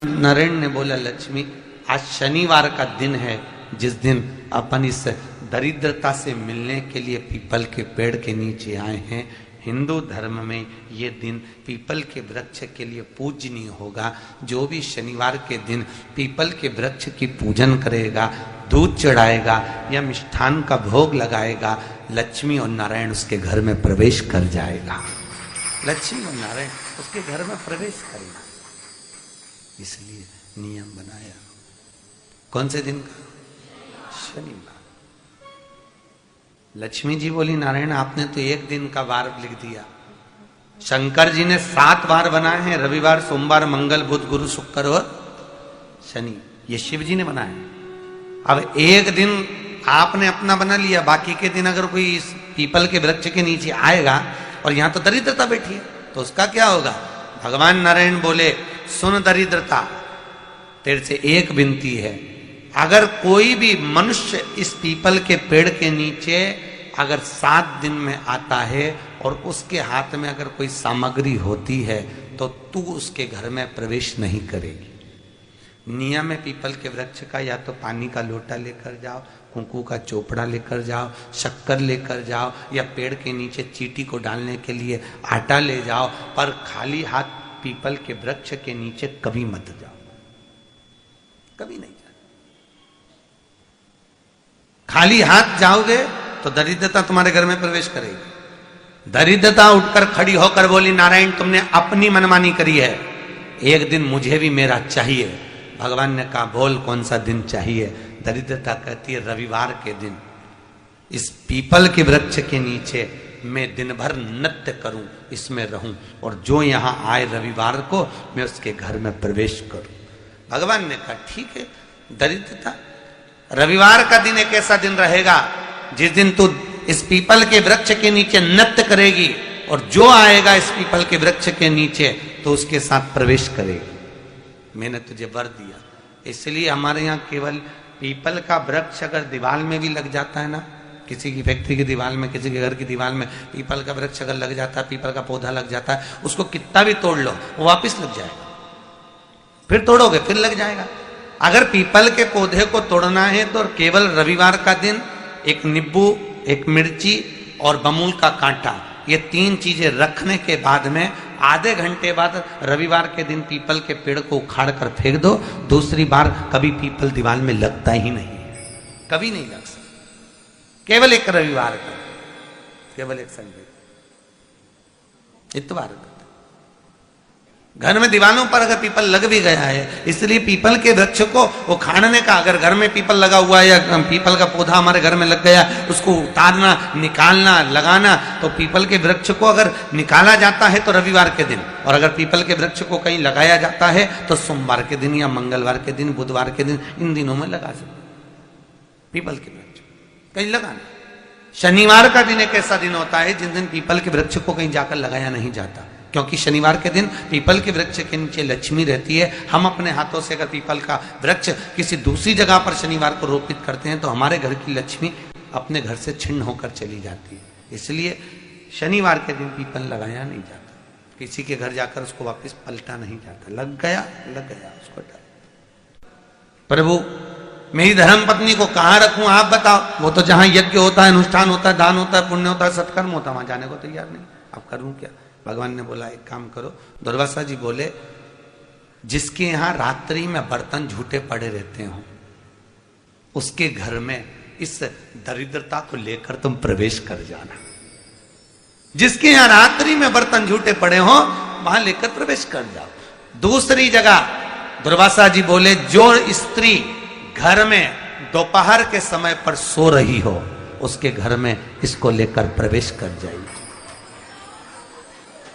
नरेन ने बोला, लक्ष्मी आज शनिवार का दिन है जिस दिन अपन इस दरिद्रता से मिलने के लिए पीपल के पेड़ के नीचे आए हैं। हिंदू धर्म में ये दिन पीपल के वृक्ष के लिए पूजनीय होगा। जो भी शनिवार के दिन पीपल के वृक्ष की पूजन करेगा, दूध चढ़ाएगा या मिष्ठान का भोग लगाएगा, लक्ष्मी और नारायण उसके घर में प्रवेश कर जाएगा। लक्ष्मी और नारायण उसके घर में प्रवेश करेगा, इसलिए नियम बनाया। कौन से दिन का? शनिवार। लक्ष्मी जी बोली, नारायण आपने तो एक दिन का वार लिख दिया। शंकर जी ने 7 वार बनाए हैं, रविवार, सोमवार, मंगल, बुध, गुरु, शुक्र और शनि। ये शिव जी ने बनाए। अब एक दिन आपने अपना बना लिया, बाकी के दिन अगर कोई इस पीपल के वृक्ष के नीचे आएगा और यहां तो दरिद्रता बैठी है तो उसका क्या होगा? भगवान नारायण बोले, सुन दरिद्रता, तेरे से एक विनती है, अगर कोई भी मनुष्य इस पीपल के पेड़ के नीचे अगर 7 दिन में आता है और उसके हाथ में अगर कोई सामग्री होती है तो तू उसके घर में प्रवेश नहीं करेगी। नियम है पीपल के वृक्ष का, या तो पानी का लोटा लेकर जाओ, कुंकू का चोपड़ा लेकर जाओ, शक्कर लेकर जाओ, या पेड़ के नीचे चींटी को डालने के लिए आटा ले जाओ, पर खाली हाथ पीपल के वृक्ष के नीचे कभी मत जाओ, कभी नहीं जाओ। खाली हाथ जाओगे तो दरिद्रता तुम्हारे घर में प्रवेश करेगी। दरिद्रता उठकर खड़ी होकर बोली, नारायण तुमने अपनी मनमानी करी है, एक दिन मुझे भी मेरा चाहिए। भगवान ने कहा, बोल कौन सा दिन चाहिए? दरिद्रता कहती है, रविवार के दिन इस पीपल के वृक्ष के नीचे मैं दिन भर नृत्य करूं, इसमें रहूं, और जो यहां आए रविवार को मैं उसके घर में प्रवेश करूं। भगवान ने कहा, ठीक है। दरिद्रता, रविवार का दिन एक ऐसा दिन रहेगा जिस दिन तू इस पीपल के वृक्ष के नीचे नृत्य करेगी और जो आएगा इस पीपल के वृक्ष के नीचे तो उसके साथ प्रवेश करेगी। मैंने तुझे वर दिया। इसलिए हमारे यहाँ केवल पीपल का वृक्ष अगर दीवार में भी लग जाता है ना, किसी की फैक्ट्री की दीवार में, किसी के घर की दीवार में पीपल का वृक्ष अगर लग जाता है, पीपल का पौधा लग जाता है, उसको कितना भी तोड़ लो वो वापिस लग जाएगा। फिर तोड़ोगे फिर लग जाएगा। अगर पीपल के पौधे को तोड़ना है तो केवल रविवार का दिन एक नींबू, एक मिर्ची और बमूल का कांटा, ये 3 चीजें रखने के बाद में आधे घंटे बाद रविवार के दिन पीपल के पेड़ को उखाड़ कर फेंक दो। दूसरी बार कभी पीपल दीवार में लगता ही नहीं है, कभी नहीं लग सकता। केवल एक रविवार का, केवल एक संडे, इतवार का। घर में दीवानों पर अगर पीपल लग भी गया है, इसलिए पीपल के वृक्ष को उखाड़ने का, अगर घर में पीपल लगा हुआ है या पीपल का पौधा हमारे घर में लग गया, उसको उतारना, निकालना, लगाना, तो पीपल के वृक्ष को अगर निकाला जाता है तो रविवार के दिन, और अगर पीपल के वृक्ष को कहीं लगाया जाता है तो सोमवार के दिन या मंगलवार के दिन, बुधवार के दिन, इन दिनों में लगा सकते पीपल के वृक्ष कहीं लगाना। शनिवार का दिन एक ऐसा दिन होता है जिस दिन पीपल के वृक्ष को कहीं जाकर लगाया नहीं जाता, क्योंकि शनिवार के दिन पीपल के वृक्ष के नीचे लक्ष्मी रहती है। हम अपने हाथों से अगर पीपल का वृक्ष किसी दूसरी जगह पर शनिवार को रोपित करते हैं तो हमारे घर की लक्ष्मी अपने घर से छिन्न होकर चली जाती है। इसलिए शनिवार के दिन पीपल लगाया नहीं जाता, किसी के घर जाकर उसको वापस पलटा नहीं जाता। लग गया उसको डाल। प्रभु मेरी धर्म पत्नी को कहाँ रखूं आप बताओ? वो तो जहां यज्ञ होता है, अनुष्ठान होता है, दान होता है, पुण्य होता है, सत्कर्म होता है, वहां जाने को तैयार नहीं। अब करूं क्या? भगवान ने बोला, एक काम करो। दुर्वासा जी बोले, जिसके यहां रात्रि में बर्तन झूठे पड़े रहते हो उसके घर में इस दरिद्रता को लेकर तुम प्रवेश कर जाना। जिसके यहां रात्रि में बर्तन झूठे पड़े हो वहां लेकर प्रवेश कर जाओ। दूसरी जगह दुर्वासा जी बोले, जो स्त्री घर में दोपहर के समय पर सो रही हो उसके घर में इसको लेकर प्रवेश कर जाइए।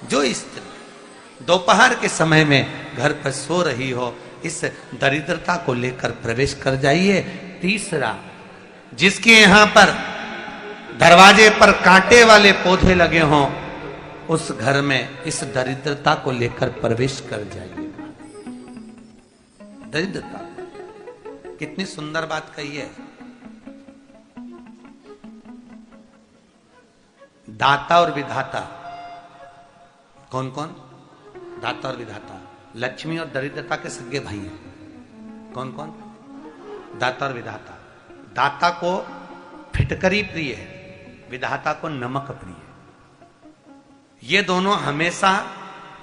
जो स्त्री दोपहर के समय में घर पर सो रही हो इस दरिद्रता को लेकर प्रवेश कर जाइए। तीसरा, जिसके यहां पर दरवाजे पर कांटे वाले पौधे लगे हों उस घर में इस दरिद्रता को लेकर प्रवेश कर जाइए। दरिद्रता, कितनी सुंदर बात कही है। दाता और विधाता, कौन कौन? दाता और विधाता। लक्ष्मी और दरिद्रता के सगे भाई हैं। कौन कौन? दाता और विधाता। दाता को फिटकरी प्रिय है, विधाता को नमक प्रिय है। ये दोनों हमेशा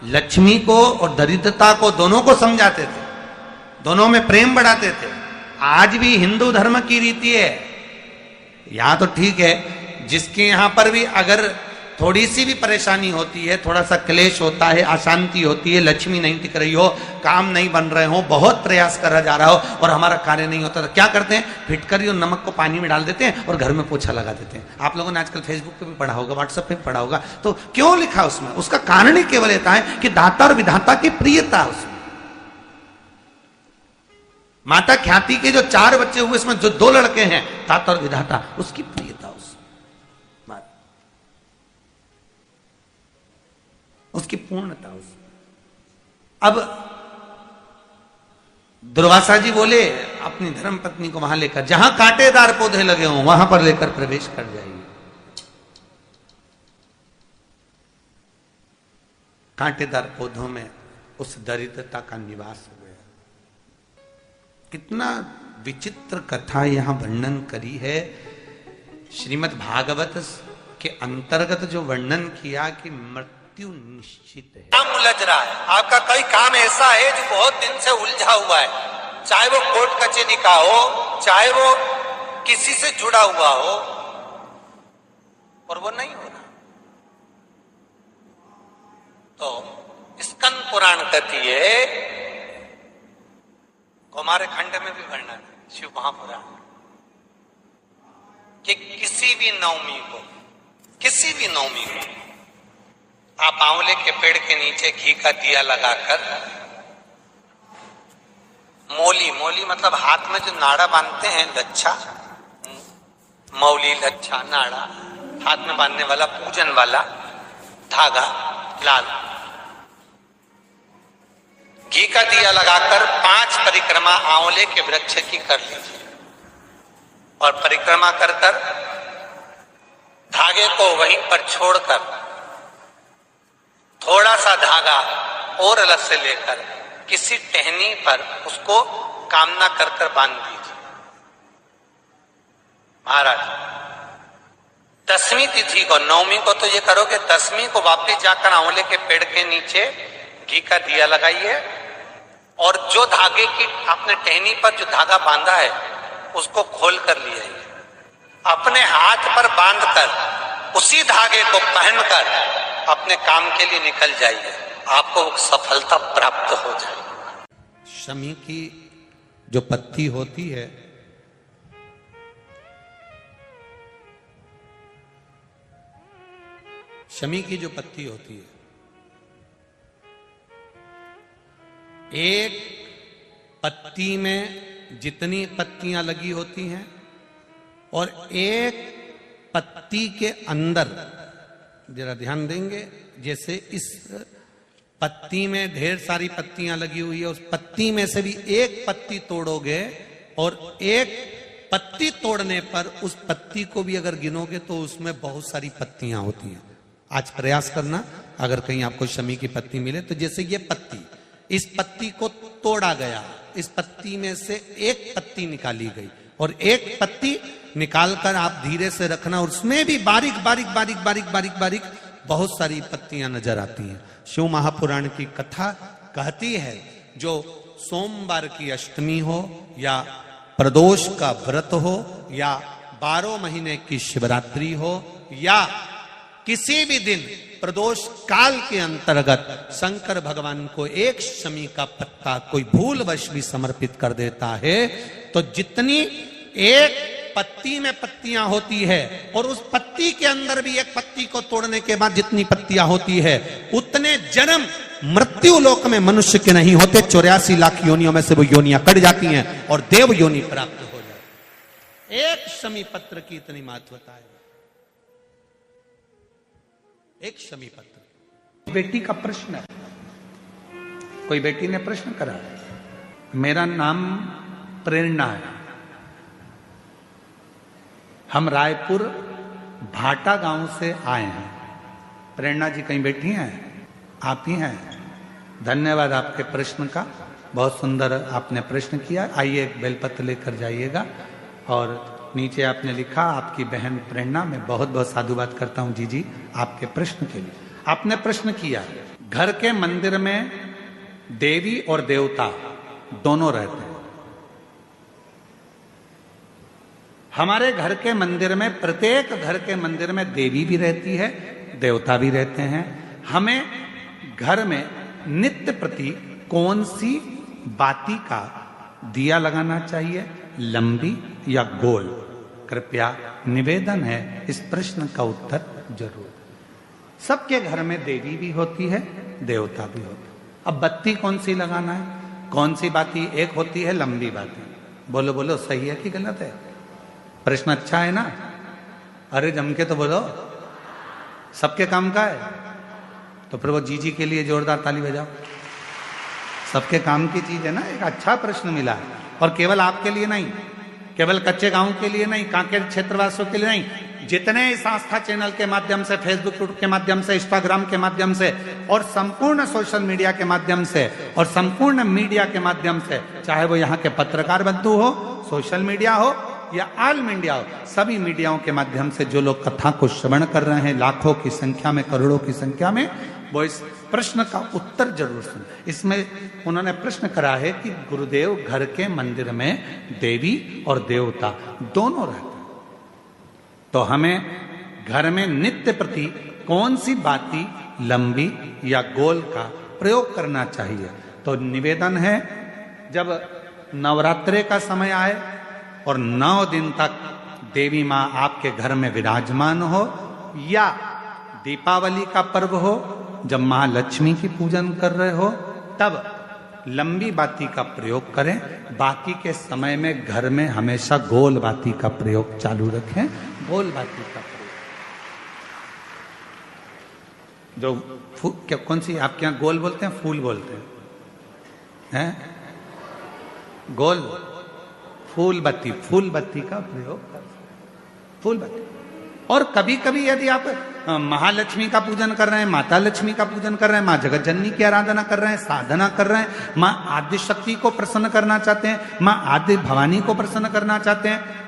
लक्ष्मी को और दरिद्रता को दोनों को समझाते थे, दोनों में प्रेम बढ़ाते थे। आज भी हिंदू धर्म की रीति है। यहां तो ठीक है, जिसके यहां पर भी अगर थोड़ी सी भी परेशानी होती है, थोड़ा सा क्लेश होता है, अशांति होती है, लक्ष्मी नहीं टिक रही हो, काम नहीं बन रहे हो, बहुत प्रयास करा जा रहा हो और हमारा कार्य नहीं होता, तो क्या करते हैं? फिटकरी और नमक को पानी में डाल देते हैं और घर में पोछा लगा देते हैं। आप लोगों ने आजकल फेसबुक पे भी पढ़ा होगा, व्हाट्सएप पे भी पढ़ा होगा। तो क्यों लिखा उसमें? उसका कारण ही केवल इतना है कि दाता और विधाता की प्रियता उसमें। माता ख्याति के जो 4 बच्चे हुए, इसमें जो 2 लड़के हैं, दाता और विधाता, उसकी प्रियता उसकी पूर्णता उसमें। अब दुर्वासा जी बोले अपनी धर्म पत्नी को वहां लेकर, जहां कांटेदार पौधे लगे हों वहां पर लेकर प्रवेश कर जाइए। कांटेदार पौधों में उस दरिद्रता का निवास हो गया। कितना विचित्र कथा यहां वर्णन करी है। श्रीमद् भागवत के अंतर्गत जो वर्णन किया कि निश्चित है, काम उलझ रहा है, आपका कोई काम ऐसा है जो बहुत दिन से उलझा हुआ है, चाहे वो कोर्ट कचहरी का हो, चाहे वो किसी से जुड़ा हुआ हो, और वो नहीं हो रहा, तो स्कंद पुराण कहती है, हमारे खंड में भी वर्णन है शिव महापुराण, कि किसी भी नवमी को आप आंवले के पेड़ के नीचे घी का दिया लगाकर, मौली मतलब हाथ में जो नाड़ा बांधते हैं, लच्छा, मौली, लच्छा, नाड़ा, हाथ में बांधने वाला पूजन वाला धागा लाल, घी का दिया लगाकर 5 परिक्रमा आंवले के वृक्ष की कर लीजिए और परिक्रमा कर धागे को वहीं पर छोड़कर थोड़ा सा धागा और अलग से लेकर किसी टहनी पर उसको कामना कर बांध दीजिए। महाराज 10वीं तिथि को, नवमी को तो ये करोगे, 10वीं को वापस जाकर आंवले के पेड़ के नीचे घी का दिया लगाइए और जो धागे की आपने टहनी पर जो धागा बांधा है उसको खोल कर ले आइए, अपने हाथ पर बांधकर उसी धागे को पहनकर अपने काम के लिए निकल जाइए, आपको सफलता प्राप्त हो जाएगी। शमी की जो पत्ती होती है, शमी की जो पत्ती होती है, एक पत्ती में जितनी पत्तियां लगी होती हैं और एक पत्ती के अंदर, जरा ध्यान देंगे, जैसे इस पत्ती में ढेर सारी पत्तियां लगी हुई है, उस पत्ती में से भी एक पत्ती तोड़ोगे और एक पत्ती तोड़ने पर उस पत्ती को भी अगर गिनोगे तो उसमें बहुत सारी पत्तियां होती हैं। आज प्रयास करना, अगर कहीं आपको शमी की पत्ती मिले तो जैसे ये पत्ती, इस पत्ती को तोड़ा गया, इस पत्ती में से एक पत्ती निकाली गई और एक पत्ती निकालकर आप धीरे से रखना, उसमें भी बारीक बारीक बारीक बारीक बारीक बारीक बहुत सारी पत्तियां नजर आती हैं। शिव महापुराण की कथा कहती है, जो सोमवार की अष्टमी हो या प्रदोष का व्रत हो या 12 महीने की शिवरात्रि हो या किसी भी दिन प्रदोष काल के अंतर्गत शंकर भगवान को एक शमी का पत्ता कोई भूलवश भी समर्पित कर देता है, तो जितनी एक पत्ती में पत्तियां होती है और उस पत्ती के अंदर भी एक पत्ती को तोड़ने के बाद जितनी पत्तियां होती है, उतने जन्म मृत्यु लोक में मनुष्य के नहीं होते। 84 लाख योनियों में से वो योनियां कट जाती हैं और देव योनि प्राप्त हो जाती है। एक शमी पत्र की इतनी महत्वता है, एक शमी पत्र। बेटी का प्रश्न है, कोई बेटी ने प्रश्न करा, मेरा नाम प्रेरणा है, हम रायपुर भाटा गांव से आए हैं। प्रेरणा जी कहीं बैठी हैं? आप ही हैं? धन्यवाद आपके प्रश्न का, बहुत सुंदर आपने प्रश्न किया। आइए एक बेलपत्र लेकर जाइएगा। और नीचे आपने लिखा, आपकी बहन प्रेरणा, मैं बहुत बहुत साधुवाद करता हूं जी आपके प्रश्न के लिए। आपने प्रश्न किया, घर के मंदिर में देवी और देवता दोनों रहते हैं। हमारे घर के मंदिर में, प्रत्येक घर के मंदिर में देवी भी रहती है, देवता भी रहते हैं। हमें घर में नित्य प्रति कौन सी बाती का दिया लगाना चाहिए, लंबी या गोल? कृपया निवेदन है, इस प्रश्न का उत्तर जरूर। सबके घर में देवी भी होती है, देवता भी होता है। अब बत्ती कौन सी लगाना है, कौन सी बाती? एक होती है लंबी बाती। बोलो बोलो, सही है कि गलत है? प्रश्न अच्छा है ना? अरे जम के तो बोलो, सबके काम का है। तो फिर वो जी के लिए जोरदार ताली बजाओ। सबके काम की चीज है ना, एक अच्छा प्रश्न मिला है। और केवल आपके लिए नहीं, केवल कच्चे गांव के लिए नहीं, कांकेर क्षेत्रवासियों के लिए नहीं, जितने इस आस्था चैनल के माध्यम से, फेसबुक के माध्यम से, इंस्टाग्राम के माध्यम से और संपूर्ण सोशल मीडिया के माध्यम से और संपूर्ण मीडिया के माध्यम से, चाहे वो यहाँ के पत्रकार बंधु हो, सोशल मीडिया हो या ऑल मीडिया हो, सभी मीडियाओं के माध्यम से जो लोग कथा को श्रवण कर रहे हैं, लाखों की संख्या में, करोड़ों की संख्या में, वो इस प्रश्न का उत्तर जरूर सुन। इसमें उन्होंने प्रश्न करा है कि गुरुदेव, घर के मंदिर में देवी और देवता दोनों रहते हैं, तो हमें घर में नित्य प्रति कौन सी बाती, लंबी या गोल का प्रयोग करना चाहिए? तो निवेदन है, जब नवरात्रे का समय आए और 9 दिन तक देवी मां आपके घर में विराजमान हो, या दीपावली का पर्व हो जब महालक्ष्मी की पूजन कर रहे हो, तब लंबी बाती का प्रयोग करें। बाकी के समय में घर में हमेशा गोल बाती का प्रयोग चालू रखें। गोल बाती का प्रयोग, जो क्या, कौन सी आपके यहाँ गोल बोलते हैं, फूल बोलते हैं? गोल फूल बत्ती, फूल बत्ती का प्रयोग कर, फूल बत्ती। और कभी कभी यदि आप महालक्ष्मी का पूजन कर रहे हैं, माता लक्ष्मी का पूजन कर रहे हैं, माँ जगत जननी की आराधना कर रहे हैं, साधना कर रहे हैं, माँ आदि शक्ति को प्रसन्न करना चाहते हैं, माँ आदि भवानी को प्रसन्न करना चाहते हैं,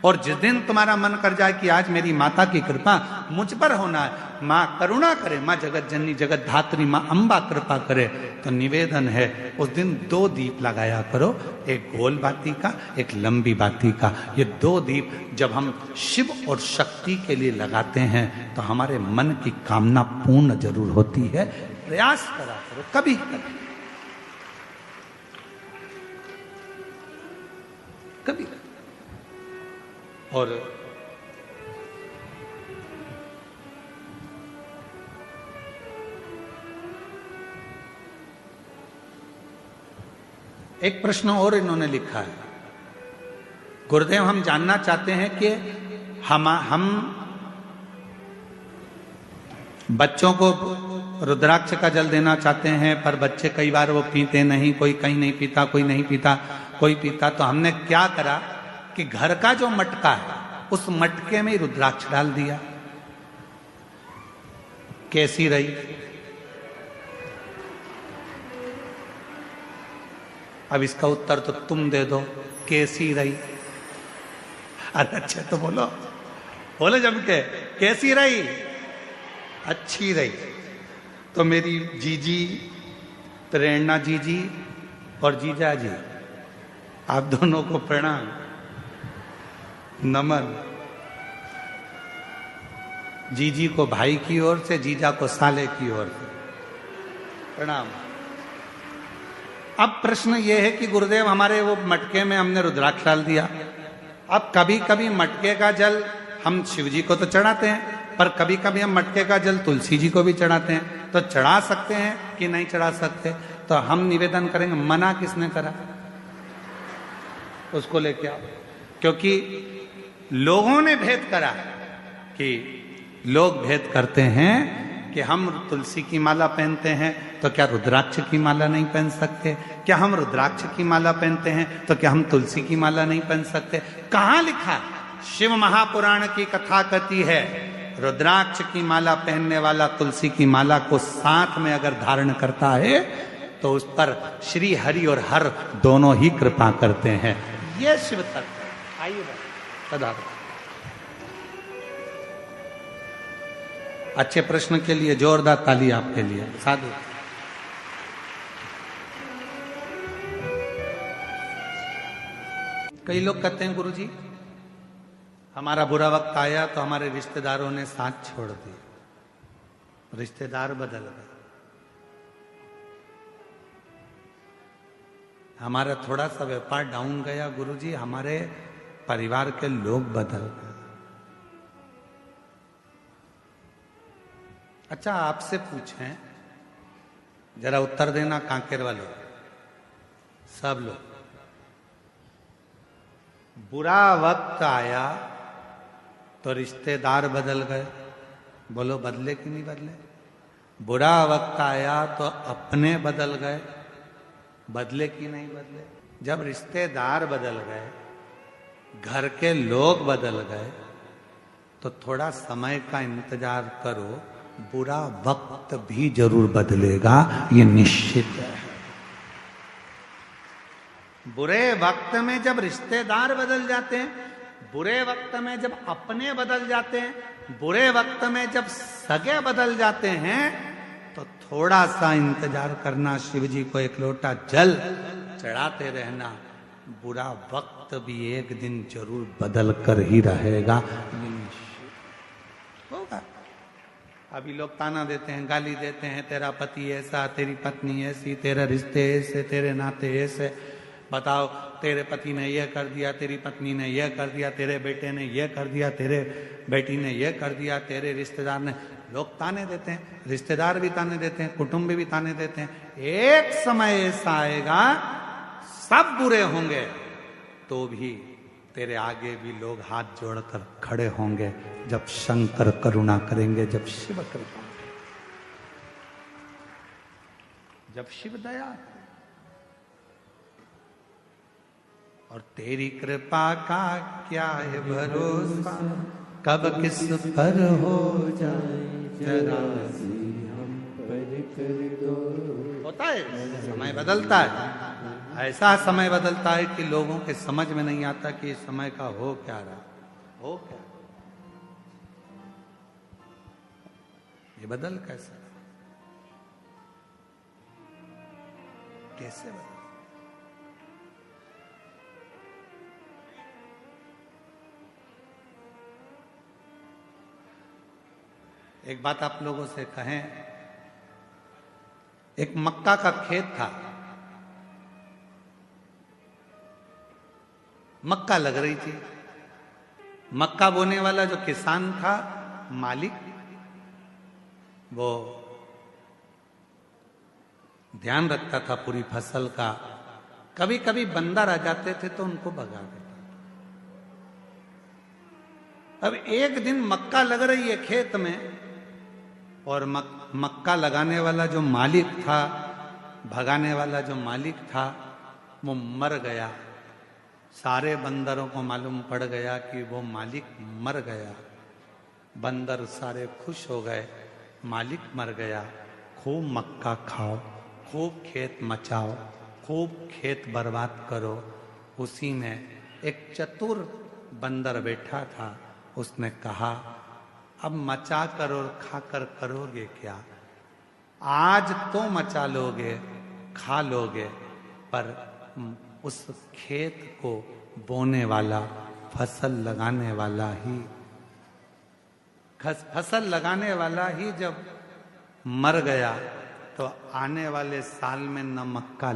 और जिस दिन तुम्हारा मन कर जाए कि आज मेरी माता की कृपा मुझ पर होना है, माँ करुणा करे, माँ जगत जननी जगत धात्री माँ अम्बा कृपा करे, तो निवेदन है उस दिन 2 दीप लगाया करो, एक गोल बाती का, एक लंबी बाती का। ये 2 दीप जब हम शिव और शक्ति के लिए लगाते हैं तो हमारे मन की कामना पूर्ण जरूर होती है। प्रयास करा करो, कभी कभी। और एक प्रश्न और इन्होंने लिखा है, गुरुदेव हम जानना चाहते हैं कि हम बच्चों को रुद्राक्ष का जल देना चाहते हैं, पर बच्चे कई बार वो पीते नहीं, कोई कहीं नहीं पीता, कोई नहीं पीता, कोई पीता, तो हमने क्या करा कि घर का जो मटका है उस मटके में रुद्राक्ष डाल दिया। कैसी रही? अब इसका उत्तर तो तुम दे दो, कैसी रही? अरे अच्छे तो बोलो, बोले जम के, कैसी रही? अच्छी रही। तो मेरी जीजी प्रेरणा जीजी और जीजा जी, आप दोनों को प्रणाम, नमन। जीजी को भाई की ओर से, जीजा को साले की ओर से प्रणाम। अब प्रश्न ये है कि गुरुदेव हमारे वो मटके में हमने रुद्राक्ष डाल दिया। अब कभी कभी मटके का जल हम शिव जी को तो चढ़ाते हैं, पर कभी कभी हम मटके का जल तुलसी जी को भी चढ़ाते हैं, तो चढ़ा सकते हैं कि नहीं चढ़ा सकते? तो हम निवेदन करेंगे, मना किसने करा? उसको लेके आओ। क्योंकि लोगों ने भेद करा कि लोग भेद करते हैं कि हम तुलसी की माला पहनते हैं तो क्या रुद्राक्ष की माला नहीं पहन सकते? क्या हम रुद्राक्ष की माला पहनते हैं तो क्या हम तुलसी की माला नहीं पहन सकते? कहाँ लिखा? शिव महापुराण की कथा कहती है, रुद्राक्ष की माला पहनने वाला तुलसी की माला को साथ में अगर धारण करता है तो उस पर श्री हरि और हर दोनों ही कृपा करते हैं। ये शिव तत्व है। आइए सदा। अच्छे प्रश्न के लिए जोरदार ताली आपके लिए। साधु। कई लोग कहते हैं गुरुजी हमारा बुरा वक्त आया तो हमारे रिश्तेदारों ने साथ छोड़ दिया, रिश्तेदार बदल गए, हमारा थोड़ा सा व्यापार डाउन गया गुरुजी, हमारे परिवार के लोग बदल गए। अच्छा आपसे पूछें, जरा उत्तर देना कांकेर वालों, सब लोग। बुरा वक्त आया तो रिश्तेदार बदल गए, बोलो बदले कि नहीं बदले? बुरा वक्त आया तो अपने बदल गए, बदले कि नहीं बदले? जब रिश्तेदार बदल गए, घर के लोग बदल गए, तो थोड़ा समय का इंतजार करो, बुरा वक्त भी जरूर बदलेगा, ये निश्चित है। बुरे वक्त में जब रिश्तेदार बदल जाते हैं, बुरे वक्त में जब अपने बदल जाते हैं, बुरे वक्त में जब सगे बदल जाते हैं, तो थोड़ा सा इंतजार करना, शिव जी को एक लोटा जल चढ़ाते रहना, बुरा वक्त भी एक दिन जरूर बदल कर ही रहेगा, होगा। अभी लोग ताना देते हैं, गाली देते हैं, तेरा पति ऐसा, तेरी पत्नी ऐसी, तेरे रिश्ते ऐसे, तेरे नाते ऐसे। बताओ, तेरे पति ने यह कर दिया, तेरी पत्नी ने यह कर दिया, तेरे बेटे ने यह कर दिया, तेरे बेटी ने यह कर दिया, तेरे रिश्तेदार ने। लोग ताने देते हैं, रिश्तेदार भी ताने देते हैं, कुटुंब भी ताने देते हैं। एक समय ऐसा आएगा, सब बुरे होंगे तो भी तेरे आगे भी लोग हाथ जोड़कर खड़े होंगे, जब शंकर करुणा करेंगे, जब शिव कृपा, जब शिव दया। और तेरी कृपा का क्या है भरोसा, कब किस पर हो जाए जरा सी हम पर कर दो। होता है, समय बदलता है, ऐसा समय बदलता है कि लोगों के समझ में नहीं आता कि इस समय का हो क्या रहा, हो क्या, ये बदल कैसे बदल? एक बात आप लोगों से कहें, एक मक्का का खेत था, मक्का लग रही थी, मक्का बोने वाला जो किसान था, मालिक, वो ध्यान रखता था पूरी फसल का। कभी कभी बंदर आ जाते थे तो उनको भगा देता। अब एक दिन मक्का लग रही है खेत में, और मक्का लगाने वाला जो मालिक था, भगाने वाला जो मालिक था, वो मर गया। सारे बंदरों को मालूम पड़ गया कि वो मालिक मर गया। बंदर सारे खुश हो गए, मालिक मर गया, खूब मक्का खाओ, खूब खेत मचाओ, खूब खेत बर्बाद करो। उसी में एक चतुर बंदर बैठा था, उसने कहा, अब मचा कर और खाकर करोगे क्या? आज तो मचा लोगे, खा लोगे, पर उस खेत को बोने वाला, फसल लगाने वाला ही जब मर गया, तो आने वाले साल में न मक्का